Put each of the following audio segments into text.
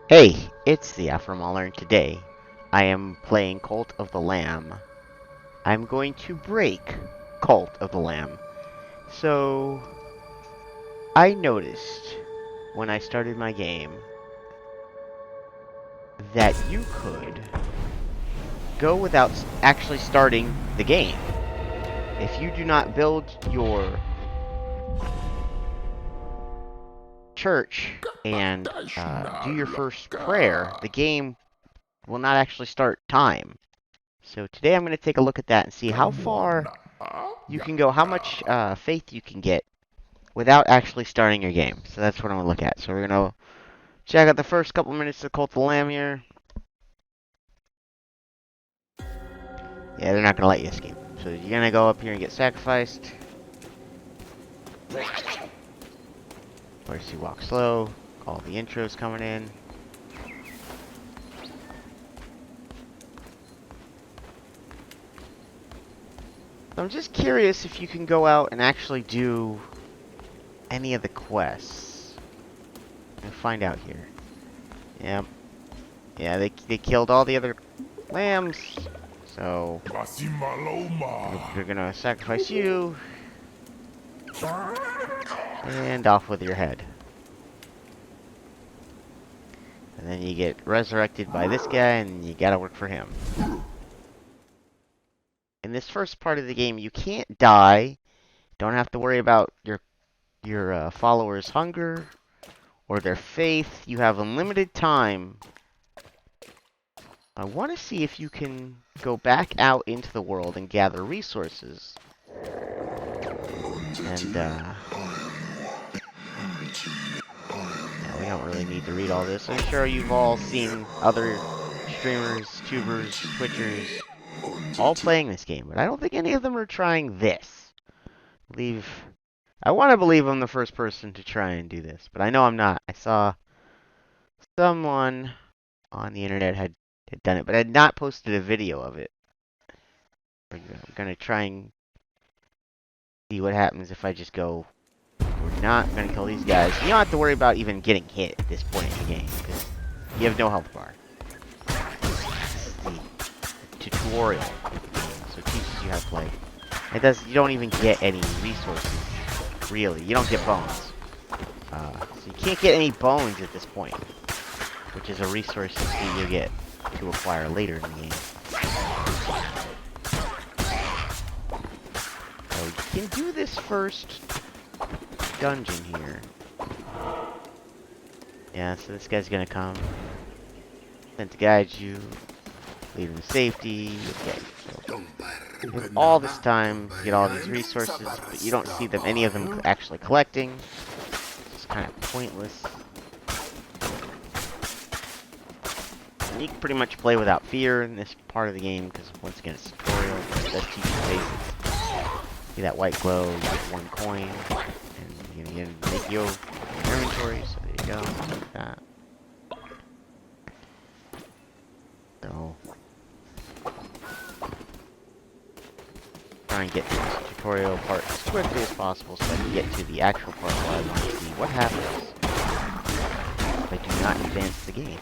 Hey, it's the Afromauler, and today I am playing Cult of the Lamb. I'm going to break Cult of the Lamb. So, I noticed when I started my game that you could go without actually starting the game. If you do not build your church and do your first prayer, the game will not actually start time. So today I'm going to take a look at that and see how far you can go, how much faith you can get without actually starting your game. So that's what I'm going to look at. So we're going to check out the first couple minutes of Cult of the Lamb here. Yeah, they're not going to let you escape. So you're going to go up here and get sacrificed. Of course, you walk slow. All the intros coming in. So I'm just curious if you can go out and actually do any of the quests. We'll find out here. Yep. Yeah, they killed all the other lambs. So they're gonna sacrifice you and off with your head. And then you get resurrected by this guy and you gotta work for him. In this first part of the game, you can't die. Don't have to worry about your followers' hunger or their faith. You have unlimited time. I want to see if you can go back out into the world and gather resources. And, yeah, we don't really need to read all this. I'm sure you've all seen other streamers, tubers, twitchers, all playing this game, but I don't think any of them are trying this. I want to believe I'm the first person to try and do this, but I know I'm not. I saw someone on the internet had done it, but had not posted a video of it. I'm gonna try and see what happens if I just go. We're not gonna kill these guys. You don't have to worry about even getting hit at this point in the game because you have no health bar. This is the tutorial, so it teaches you how to play. You don't even get any resources, really. You don't get bones. So you can't get any bones at this point, which is a resource that you get to acquire later in the game. So you can do this first dungeon here. Yeah, so this guy's gonna come. Sent to guide you, lead him to safety. Okay, so you have all this time to get all these resources, but you don't see them, any of them actually collecting. It's kind of pointless. And you can pretty much play without fear in this part of the game, because once again, it's a tutorial. It does teach you basics. See that white glow, you get 1 coin, and you're gonna make your inventory, so there you go, like that. So, try and get to this tutorial part as quickly as possible so I can get to the actual part where I want to see what happens if I do not advance the game.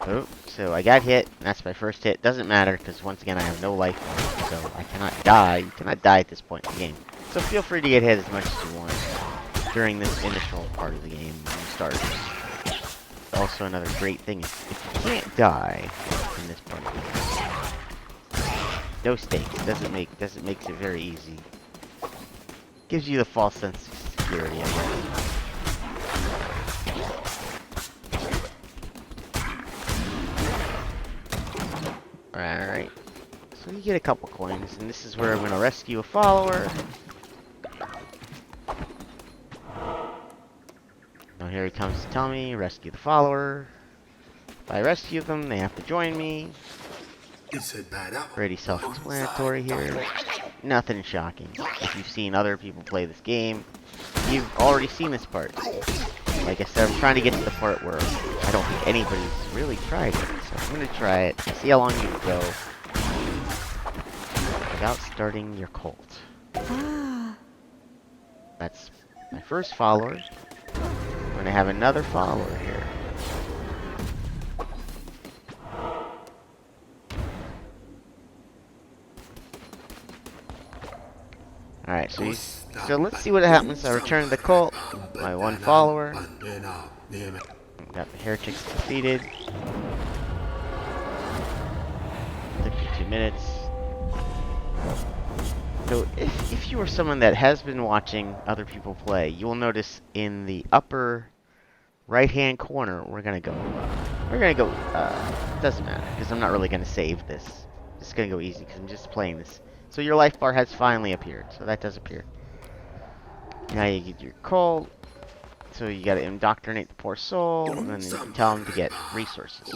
Oh, so I got hit, and that's my first hit. Doesn't matter, because once again I have no life left, so I cannot die. You cannot die at this point in the game. So feel free to get hit as much as you want during this initial part of the game when you start. Also, another great thing is if you can't die in this part of the game, no stakes. Doesn't makes it very easy. Gives you the false sense of security, I guess. Alright. So you get a couple coins, and this is where I'm going to rescue a follower. Now here he comes to tell me, rescue the follower. If I rescue them, they have to join me. Pretty self-explanatory here. Nothing shocking. If you've seen other people play this game, you've already seen this part. Like I said, I'm trying to get to the part where I don't think anybody's really tried it. So I'm going to try it, see how long you can go without starting your cult. That's my first follower. gonna have another follower here. Alright, so let's see what happens. I return the cult, my one follower. Got the heretics defeated. 52 minutes. So if you are someone that has been watching other people play, you will notice in the upper right-hand corner, we're gonna go, doesn't matter, because I'm not really gonna save this. It's gonna go easy, because I'm just playing this. So your life bar has finally appeared, so that does appear. Now you get your cult, so you gotta indoctrinate the poor soul, and then you can tell him to get resources.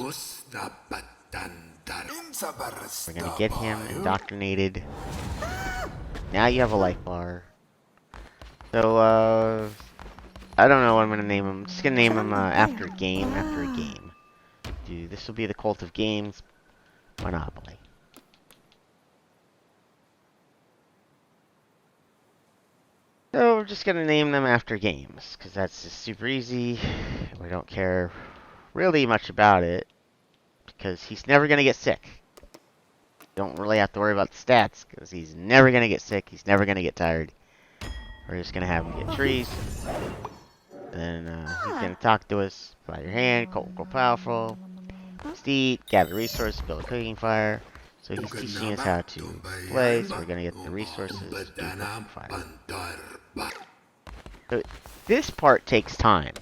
We're gonna get him indoctrinated. Now you have a life bar. So, I don't know what I'm gonna name him. I'm just gonna name him, after a game. Dude, this will be the Cult of Games Monopoly. So, we're just gonna name them after games, because that's just super easy. We don't care really much about it, because he's never gonna get sick. Don't really have to worry about the stats, because he's never gonna get sick, he's never gonna get tired. We're just gonna have him get trees. And then he's gonna talk to us by your hand, cult go powerful. Steed, gather resources, build a cooking fire. So he's teaching us how to play, so we're gonna get the resources to do cooking fire. So this part takes time.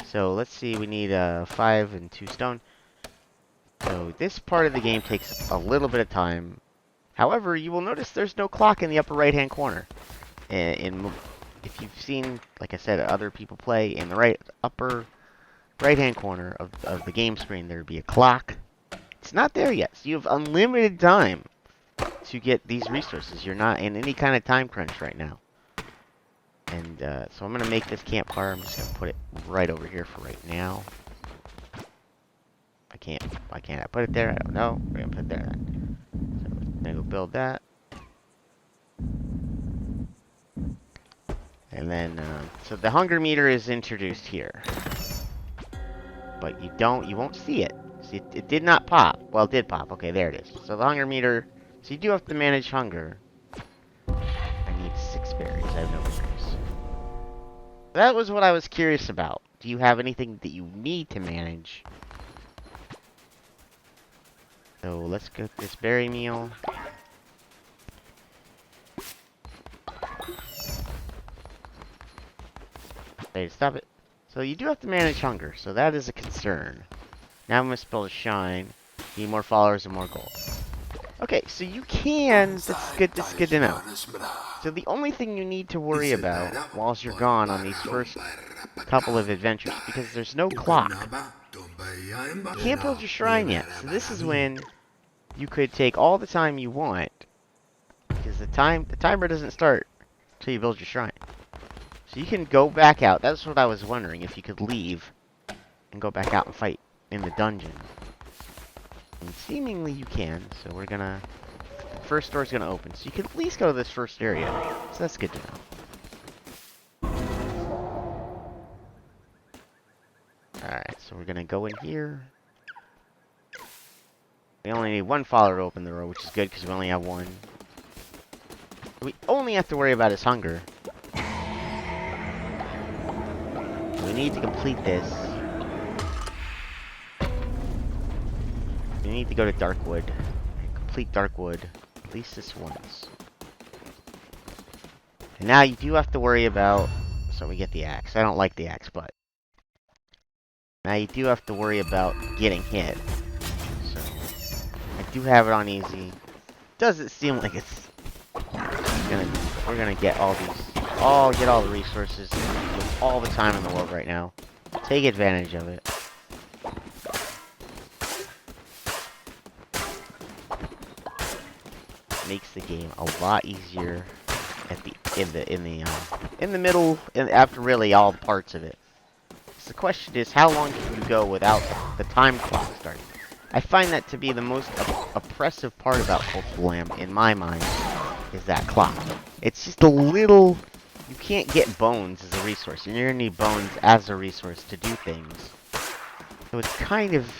So let's see, we need 5 and 2 stone. So this part of the game takes a little bit of time. However, you will notice there's no clock in the upper right hand corner. If you've seen, like I said, other people play, in the upper right hand corner of the game screen, there'd be a clock. It's not there yet, so you have unlimited time to get these resources. You're not in any kind of time crunch right now. And so I'm gonna make this campfire. I'm just gonna put it right over here for right now. Why can't I put it there? I don't know. We're gonna put it there then. So we're gonna go build that. And then, so the hunger meter is introduced here. But you won't see it. See, it did not pop. Well, it did pop. Okay, there it is. So the hunger meter, so you do have to manage hunger. I need 6 berries. I have no berries. That was what I was curious about. Do you have anything that you need to manage? So let's get this berry meal. Hey, stop it. So you do have to manage hunger, so that is a concern. Now I'm going to build a shine. Need more followers and more gold. Okay, so you can. That's good to know. So the only thing you need to worry about whilst you're gone on these first couple of adventures, because there's no clock. You can't build your shrine yet. So this is when you could take all the time you want, because the timer doesn't start until you build your shrine. So you can go back out. That's what I was wondering, if you could leave and go back out and fight in the dungeon. And seemingly you can, so we're gonna... The first door's gonna open, so you can at least go to this first area. So that's good to know. Alright, so we're gonna go in here. We only need 1 follower to open the door, which is good, because we only have 1. We only have to worry about his hunger. We need to complete this. We need to go to Darkwood and complete Darkwood at least this once. And now you do have to worry about... So we get the axe. I don't like the axe, but... Now you do have to worry about getting hit. So... I do have it on easy. Doesn't seem like it's... We're gonna get all these... get all the resources. With all the time in the world right now. Take advantage of it. Makes the game a lot easier at in the middle, and after really all the parts of it. So the question is, how long can you go without the time clock starting? I find that to be the most oppressive part about Cult of the Lamb, in my mind, is that clock. It's just a little you can't get bones as a resource, and you're gonna need bones as a resource to do things. So it's kind of,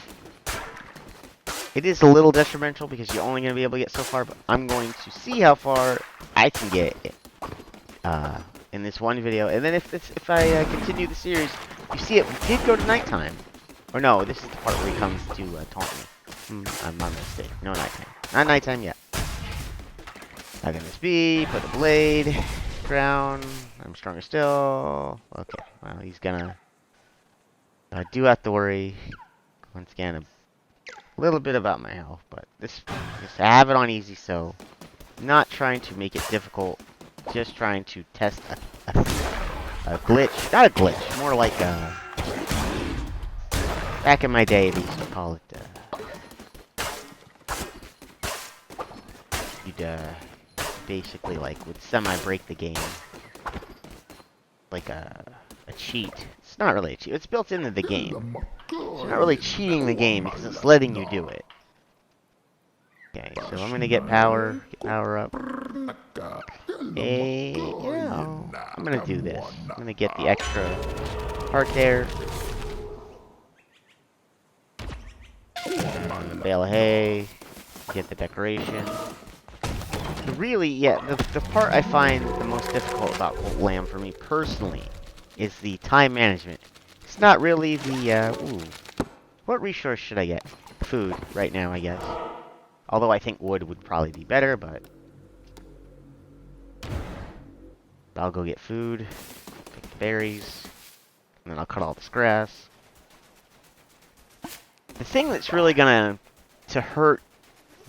it is a little detrimental because you're only gonna be able to get so far. But I'm going to see how far I can get in this one video, and then if I continue the series, you see it did go to nighttime. Or no, this is the part where he comes to taunt me. I'm my mistake. No nighttime. Not nighttime yet. How can this be? Put the blade. Ground. I'm stronger still. Okay. Well, he's gonna... I do have to worry, once again, a little bit about my health. But this... I have it on easy, so... Not trying to make it difficult. Just trying to test a glitch. Not a glitch. More like a... Back in my day, they used to call it, you'd, basically, like, would semi-break the game. Like a cheat. It's not really a cheat. It's built into the game. It's not really cheating the game because it's letting you do it. Okay, so I'm gonna get power up. Hey, I'm gonna do this. I'm gonna get the extra part there. Bale of hay. Get the decoration. Really, yeah, the part I find the most difficult about Cult Lamb for me personally is the time management. It's not really the, what resource should I get? Food, right now, I guess. Although I think wood would probably be better, but... I'll go get food, pick the berries, and then I'll cut all this grass. The thing that's really gonna hurt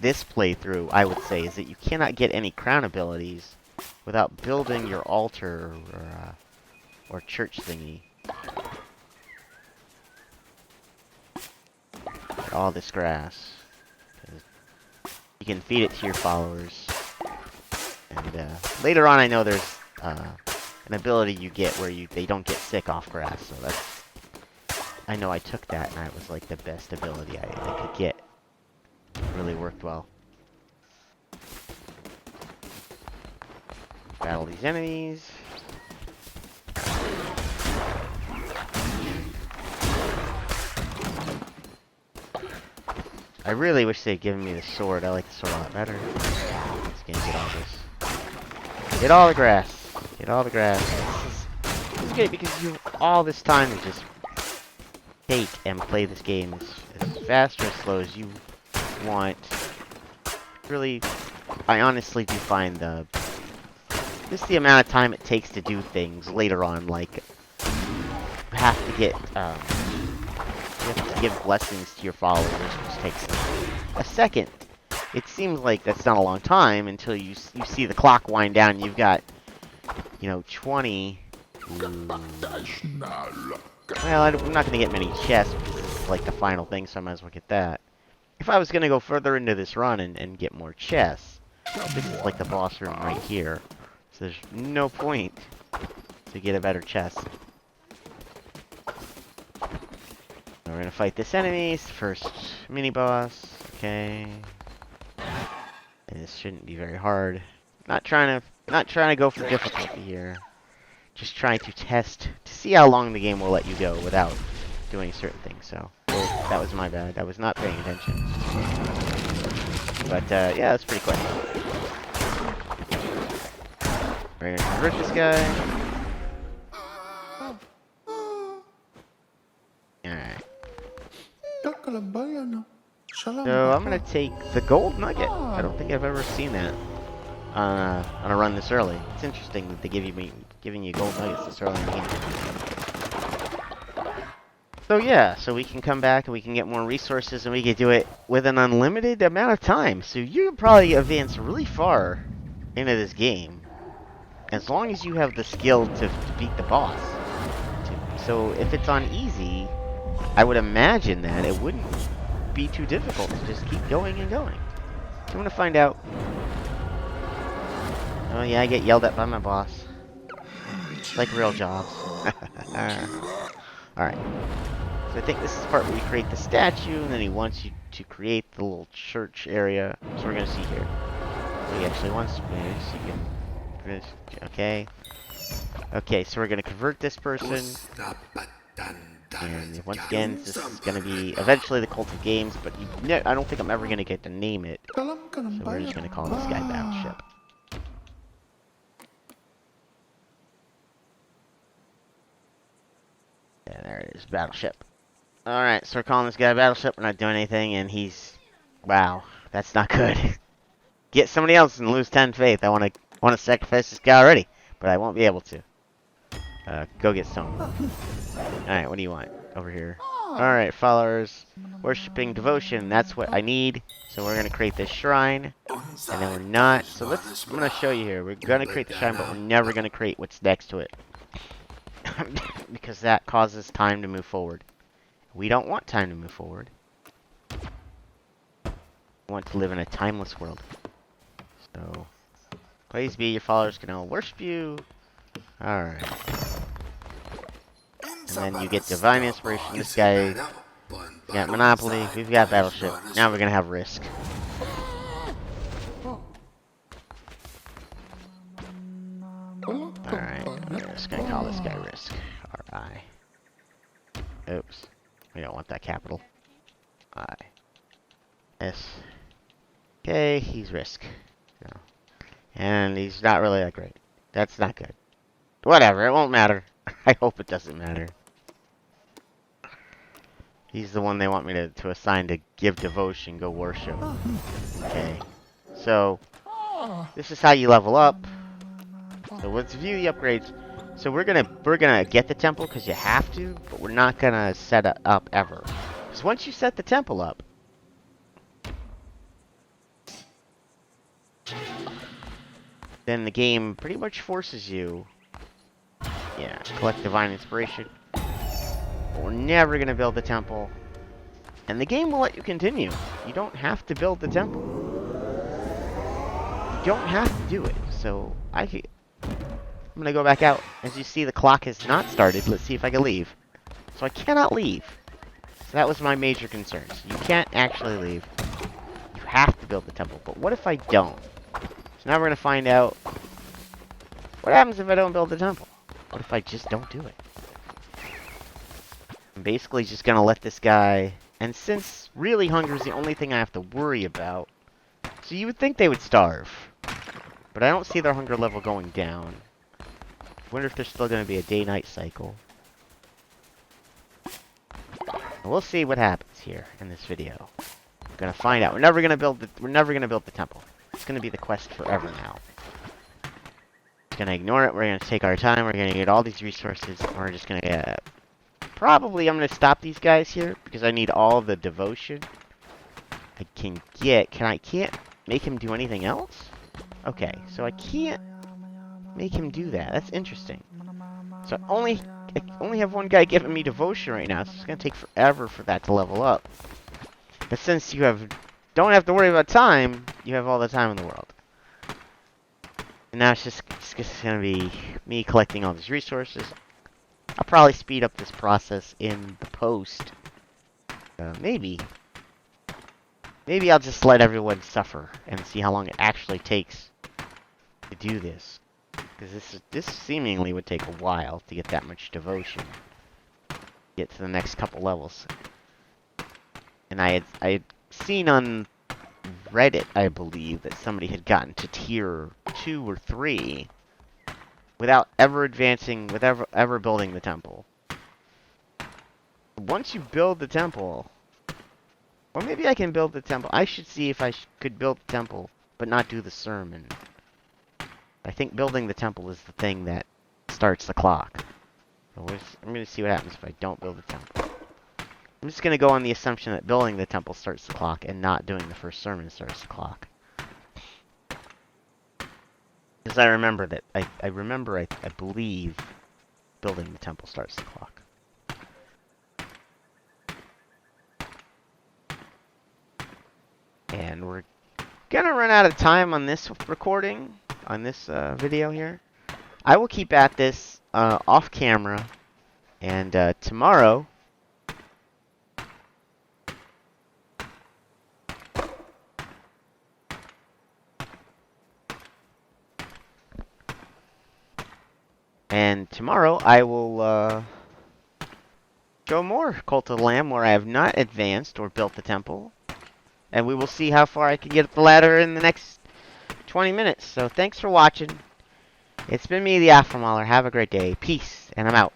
this playthrough, I would say, is that you cannot get any crown abilities without building your altar or church thingy. All this grass. You can feed it to your followers. And later on, I know there's an ability you get where they don't get sick off grass. So that's, I know I took that and that was like the best ability I could get. It really worked well. Battle these enemies. I really wish they'd given me the sword. I like the sword a lot better. Let's get all this. Get all the grass. Get all the grass. This is great because you have all this time to just take and play this game as fast or as slow as you want. Really, I honestly do find just the amount of time it takes to do things later on, like you have to get you have to give blessings to your followers, which takes a second. It seems like that's not a long time until you see the clock wind down and you've got, 20. Well, I'm not going to get many chests because this is like the final thing, so I might as well get that. If I was going to go further into this run and get more chests, this is like the boss room right here. So there's no point to get a better chest. We're going to fight this enemy. It's the first mini-boss. Okay. And this shouldn't be very hard. Not trying to go for difficulty here. Just trying to test to see how long the game will let you go without doing certain things. So that was my bad. I was not paying attention. But yeah, that's pretty quick. We're gonna convert this guy. Alright. So I'm gonna take the gold nugget. I don't think I've ever seen that on a run this early. It's interesting that they giving you gold nuggets this early in the game. So yeah, so we can come back and we can get more resources and we can do it with an unlimited amount of time. So you can probably advance really far into this game as long as you have the skill to beat the boss. So if it's on easy, I would imagine that it wouldn't be too difficult to just keep going and going. So I'm gonna find out. Oh yeah, I get yelled at by my boss. It's like real jobs. Alright. So I think this is the part where we create the statue, and then he wants you to create the little church area. So we're gonna see here. So he actually wants to finish. You can finish. Okay. Okay, so we're going to convert this person. And once again, this is going to be eventually the Cult of Games, but I don't think I'm ever going to get to name it. So we're just going to call this guy Battleship. Yeah, there it is, Battleship. Alright, so we're calling this guy Battleship. We're not doing anything, and he's... Wow, that's not good. Get somebody else and lose 10 faith. I want to sacrifice this guy already, but I won't be able to. Go get some. Alright, what do you want? Over here. Alright, followers. Worshipping devotion. That's what I need. So we're going to create this shrine. And then we're not. So I'm going to show you here. We're going to create the shrine, but we're never going to create what's next to it. Because that causes time to move forward. We don't want time to move forward. We want to live in a timeless world. So, praise be, your followers can all worship you. Alright. And then you get divine inspiration. This guy got monopoly. We've got battleship. Now we're gonna have risk. Alright, we're just gonna call this guy risk. R-I. Oops. We don't want that capital. I. S. Okay, he's risk. No. And he's not really that great. That's not good. Whatever, it won't matter. I hope it doesn't matter. He's the one they want me to assign to give devotion, go worship. Okay. So, this is how you level up. So let's view the upgrades. So we're gonna get the temple because you have to, but we're not gonna set it up ever. Because once you set the temple up, then the game pretty much forces you. Yeah, collect divine inspiration. But we're never gonna build the temple, and the game will let you continue. You don't have to build the temple. You don't have to do it. So I'm gonna go back out. As you see, the clock has not started. Let's see if I can leave. So I cannot leave. So that was my major concern. So you can't actually leave. You have to build the temple. But what if I don't? So now we're gonna find out what happens if I don't build the temple. What if I just don't do it? I'm basically just gonna let this guy... And since really hunger is the only thing I have to worry about... So you would think they would starve. But I don't see their hunger level going down. I wonder if there's still gonna be a day-night cycle. We'll see what happens here in this video. We're gonna find out. We're never gonna build the temple. It's gonna be the quest forever now. Gonna ignore it. We're gonna take our time. We're gonna get all these resources. And we're just gonna get... Probably I'm gonna stop these guys here because I need all the devotion I can get. Can't make him do anything else? Okay, so I can't make him do that. That's interesting. So I only have one guy giving me devotion right now. So it's gonna take forever for that to level up. But since you don't have to worry about time, you have all the time in the world. And now it's just going to be me collecting all these resources. I'll probably speed up this process in the post. Maybe. Maybe I'll just let everyone suffer and see how long it actually takes to do this. Because this seemingly would take a while to get that much devotion. Get to the next couple levels. And I had seen on Reddit, I believe, that somebody had gotten to tier 2 or 3 without ever advancing, without ever building the temple. Once you build the temple, or maybe I can build the temple. I should see if I could build the temple, but not do the sermon. I think building the temple is the thing that starts the clock. So I'm going to see what happens if I don't build the temple. I'm just going to go on the assumption that building the temple starts the clock and not doing the first sermon starts the clock. Because I remember that, I believe building the temple starts the clock. And we're going to run out of time on this recording, on this video here. I will keep at this off camera, and tomorrow... And tomorrow I will go more Cult of the Lamb where I have not advanced or built the temple. And we will see how far I can get up the ladder in the next 20 minutes. So thanks for watching. It's been me, the Afro-Mauler. Have a great day. Peace, and I'm out.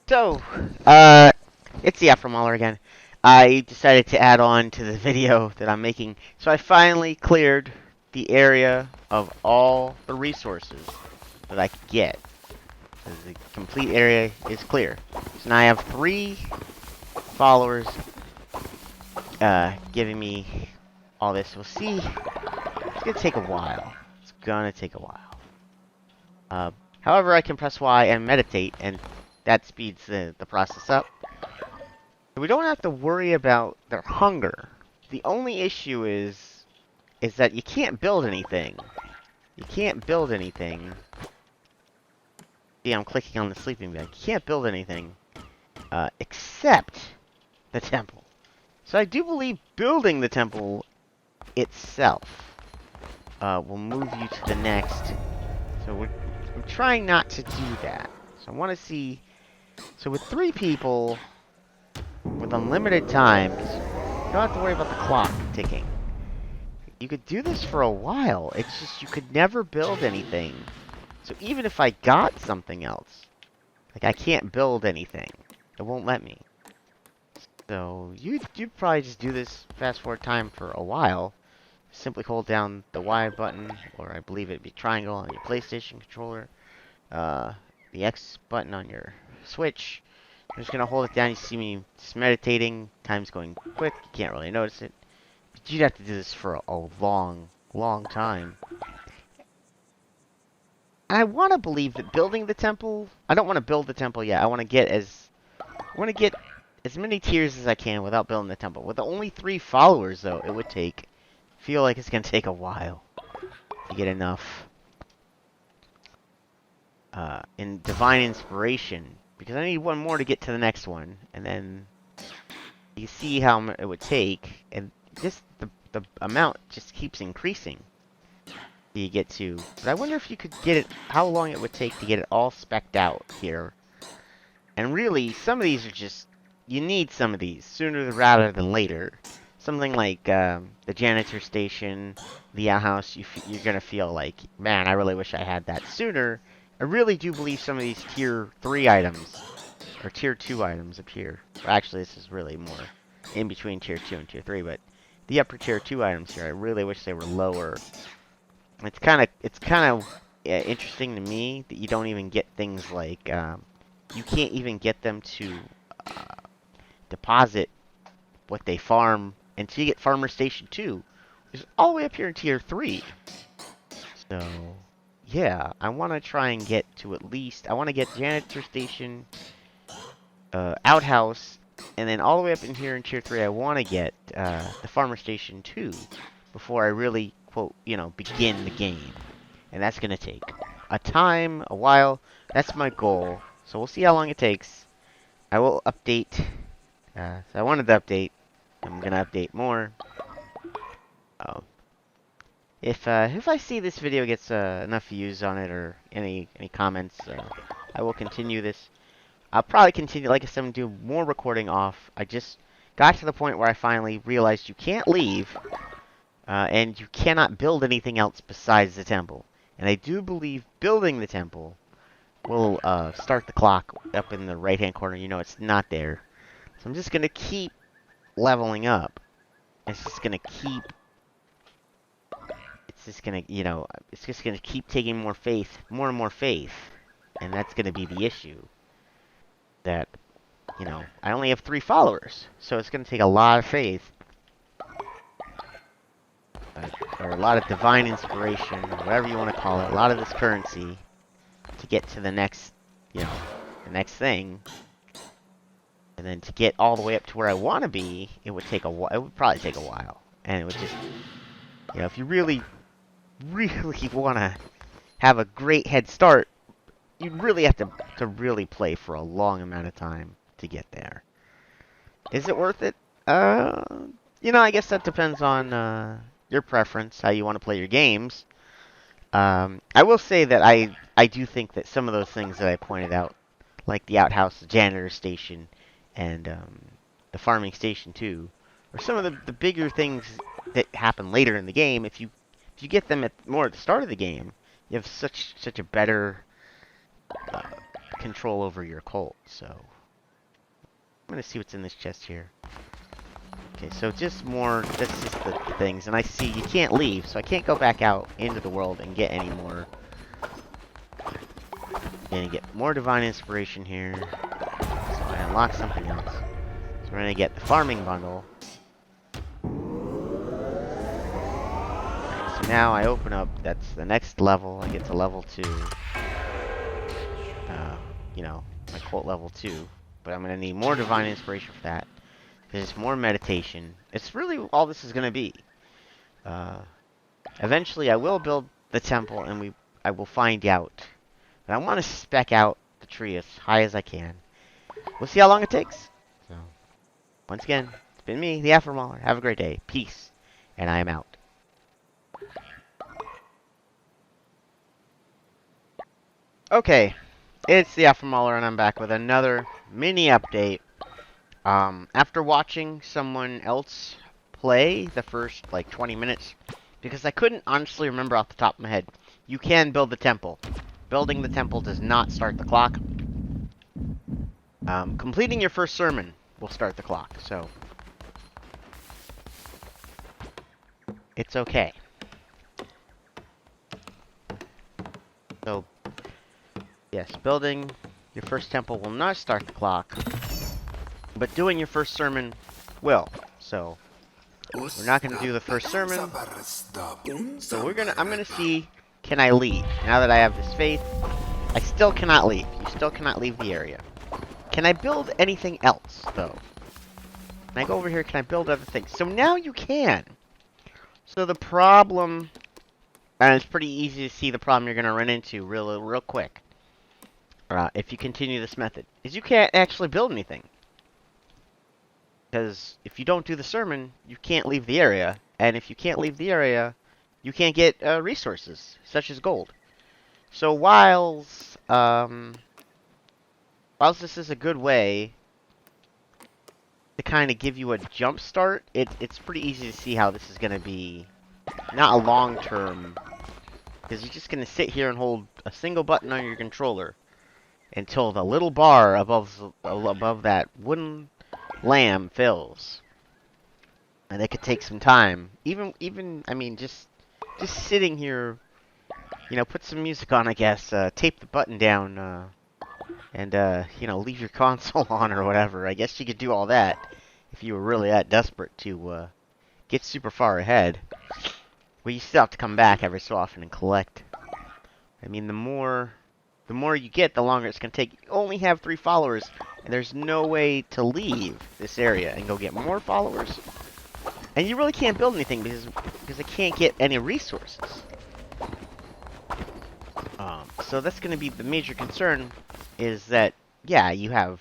So, it's the Afro-Mauler again. I decided to add on to the video that I'm making. So I finally cleared the area of all the resources that I could get. So the complete area is clear. So now I have 3 followers giving me all this. We'll see. It's gonna take a while. It's gonna take a while. However, I can press Y and meditate, and that speeds the process up. We don't have to worry about their hunger. The only issue is that you can't build anything. You can't build anything. See, I'm clicking on the sleeping bag. You can't build anything except the temple. So I do believe building the temple itself will move you to the next. So I'm trying not to do that. So I want to see. So with 3 people, with unlimited times, you don't have to worry about the clock ticking. You could do this for a while. It's just you could never build anything. So even if I got something else, like I can't build anything. It won't let me. So you'd probably just do this fast forward time for a while. Simply hold down the Y button, or I believe it'd be triangle on your PlayStation controller. The X button on your Switch. I'm just gonna hold it down. You see me just meditating. Time's going quick. You can't really notice it. But you'd have to do this for a long, long time. And I want to believe that building the temple. I don't want to build the temple yet. I want to get as many tiers as I can without building the temple. With only 3 followers, though, it would take. Feel like it's gonna take a while to get enough. In Divine Inspiration, because I need 1 more to get to the next one, and then you see how it would take, and just the amount just keeps increasing. You get to, but I wonder if you could get it, how long it would take to get it all specced out here. And really, some of these are just, you need some of these sooner rather than later. Something like the janitor station, the outhouse, you're gonna feel like, man, I really wish I had that sooner. I really do believe some of these tier 3 items, or tier 2 items up here. Well, actually, this is really more in between tier 2 and tier 3, but the upper tier 2 items here, I really wish they were lower. It's kind of interesting to me that you don't even get things like, you can't even get them to deposit what they farm until you get Farmer Station 2, which is all the way up here in tier 3. So, yeah, I want to try and get to at least, I want to get Janitor Station, Outhouse, and then all the way up in here in tier 3, I want to get the Farmer Station 2 before I really, quote, begin the game. And that's going to take a while. That's my goal. So we'll see how long it takes. I will update. So I wanted to update. I'm going to update more. If I see this video gets enough views on it or any comments, I will continue this. I'll probably continue, like I said, do more recording off. I just got to the point where I finally realized you can't leave, and you cannot build anything else besides the temple. And I do believe building the temple will start the clock up in the right-hand corner. You know, it's not there. So I'm just going to keep leveling up. It's just going to keep... It's just going to, it's just going to keep taking more faith, more and more faith. And that's going to be the issue. That, I only have 3 followers. So it's going to take a lot of faith or a lot of divine inspiration, or whatever you want to call it, a lot of this currency to get to the next, the next thing. And then to get all the way up to where I want to be, it would take a while. It would probably take a while. And it would just, if you really, really want to have a great head start, you'd really have to really play for a long amount of time to get there. Is it worth it? I guess that depends on your preference, how you want to play your games. I will say that I do think that some of those things that I pointed out, like the outhouse, the janitor station, and the farming station too, are some of the bigger things that happen later in the game. If you get them at the start of the game, you have such a better control over your cult. So I'm gonna see what's in this chest here. Okay, so just more. That's just the things, and I see you can't leave, so I can't go back out into the world and get any more. Gonna get more divine inspiration here. So I unlock something else. So we're gonna get the farming bundle. Right, so now I open up. That's the next level. I get to level 2. My cult level 2. But I'm gonna need more divine inspiration for that. There's more meditation. It's really all this is gonna be. Eventually, I will build the temple, and I will find out. But I want to spec out the tree as high as I can. We'll see how long it takes. So, once again, it's been me, the Afro Mauler. Have a great day. Peace. And I am out. Okay. It's the Afro Mauler, and I'm back with another mini update. After watching someone else play the first, 20 minutes, because I couldn't honestly remember off the top of my head, you can build the temple. Building the temple does not start the clock. Completing your first sermon will start the clock, so it's okay. So, yes, building your first temple will not start the clock, but doing your first sermon will. So, we're not going to do the first sermon. So I'm going to see, can I leave? Now that I have this faith, I still cannot leave. You still cannot leave the area. Can I build anything else, though? Can I go over here? Can I build other things? So now you can. So the problem, and it's pretty easy to see the problem you're going to run into real quick, if you continue this method, is you can't actually build anything. Because if you don't do the sermon, you can't leave the area. And if you can't leave the area, you can't get resources, such as gold. So whilst this is a good way to kind of give you a jump start, it's pretty easy to see how this is going to be not a long-term, because you're just going to sit here and hold a single button on your controller until the little bar above that wooden lamb fills. And it could take some time. Even I mean, just sitting here, put some music on, I guess, tape the button down, and leave your console on or whatever. I guess you could do all that if you were really that desperate to get super far ahead. But you still have to come back every so often and collect. I mean, the more you get, the longer it's going to take. You only have 3 followers, and there's no way to leave this area and go get more followers. And you really can't build anything because I can't get any resources. So that's going to be the major concern, is that, yeah, you have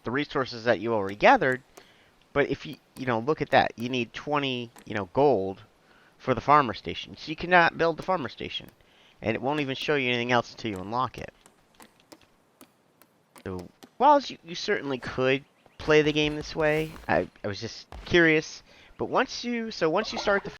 the resources that you already gathered, but if you look at that, you need 20, gold for the farmer station. So you cannot build the farmer station, and it won't even show you anything else until you unlock it. So, while you certainly could play the game this way, I was just curious, but once you start the